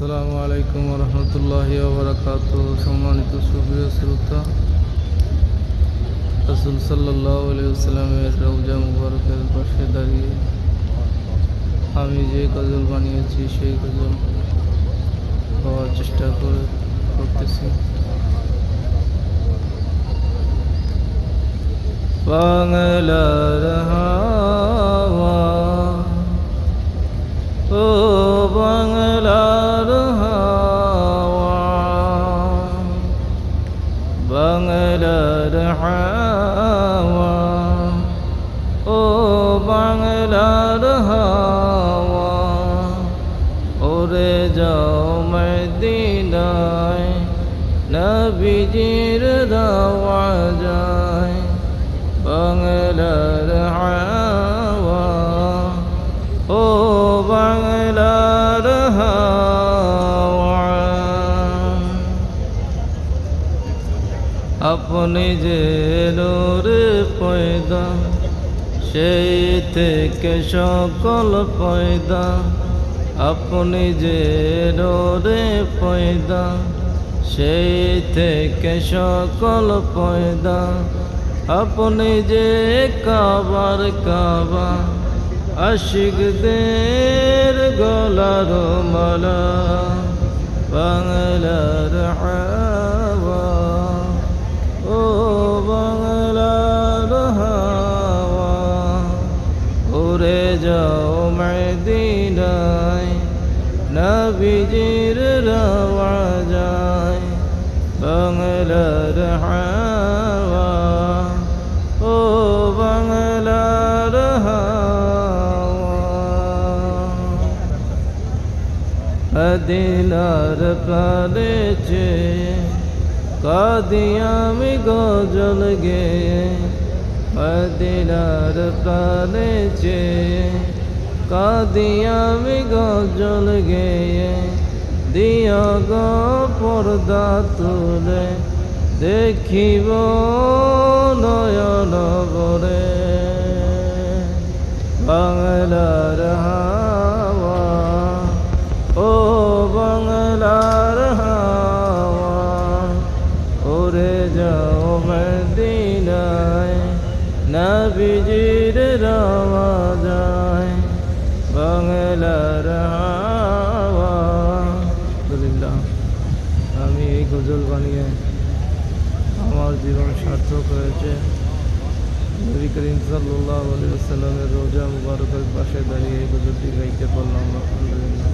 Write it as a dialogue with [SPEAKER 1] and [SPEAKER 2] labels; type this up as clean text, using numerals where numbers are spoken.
[SPEAKER 1] আসসালামু আলাইকুম ওয়া রাহমাতুল্লাহি ওয়া বারাকাতুহু। সম্মানিত সুপ্রিয় শ্রোতা, রাসূল সাল্লাল্লাহু আলাইহি ওয়াসাল্লামের রওজা মুবারকের পাশে দাঁড়িয়ে আমি যে গজল বানিয়েছি সেই গজল গাওয়ার চেষ্টা করতেছি। বাংলার হাওয়া, ও বাংলার হাওয়া, বাংলার হাওয়া, ও বাংলার হাওয়া, ওরে যাও মদিনায় নবীজির রওজায়। বাংলার হাওয়া, ও বাংলার হাওয়া, আপনি যে নূর পয়দা সেই থেকে সকল পয়দা। আপনি যে নূর পয়দা সেই থেকে সকল পয়দা। আপনি যে কাবার কাবা আশিকদের গলার মালা। বাংলার হাওয়া, ও বাংলার হাওয়া, উড়ে যাও মদিনায় নবীজির রওজায়। বাংলার হাওয়া, ও বাংলার হাওয়া, মদিনার প্রাণে চেয়ে কাঁদি আমি গজল গেয়ে। মদিনার প্রাণে চেয়ে কাঁদি আমি গজল গেয়ে। দিয়া গো পর্দা তুলে দেখিব নয়ন ভরে। বাংলার হাওয়া, ও বাংলার হাওয়া, উড়ে যাও মদিনায় নবীজির রওজায়। বাংলার হাওয়া। আলহামদুলিল্লাহ, আমি এই গজল বানিয়ে আমার জীবন সার্থক হয়েছে। নবী করিম সাল্লাল্লাহু আলাইহি ওয়াসাল্লামের রওজা মুবারকের পাশে দাঁড়িয়ে এই গজলটি গাইতে পারলাম। আলহামদুলিল্লাহ।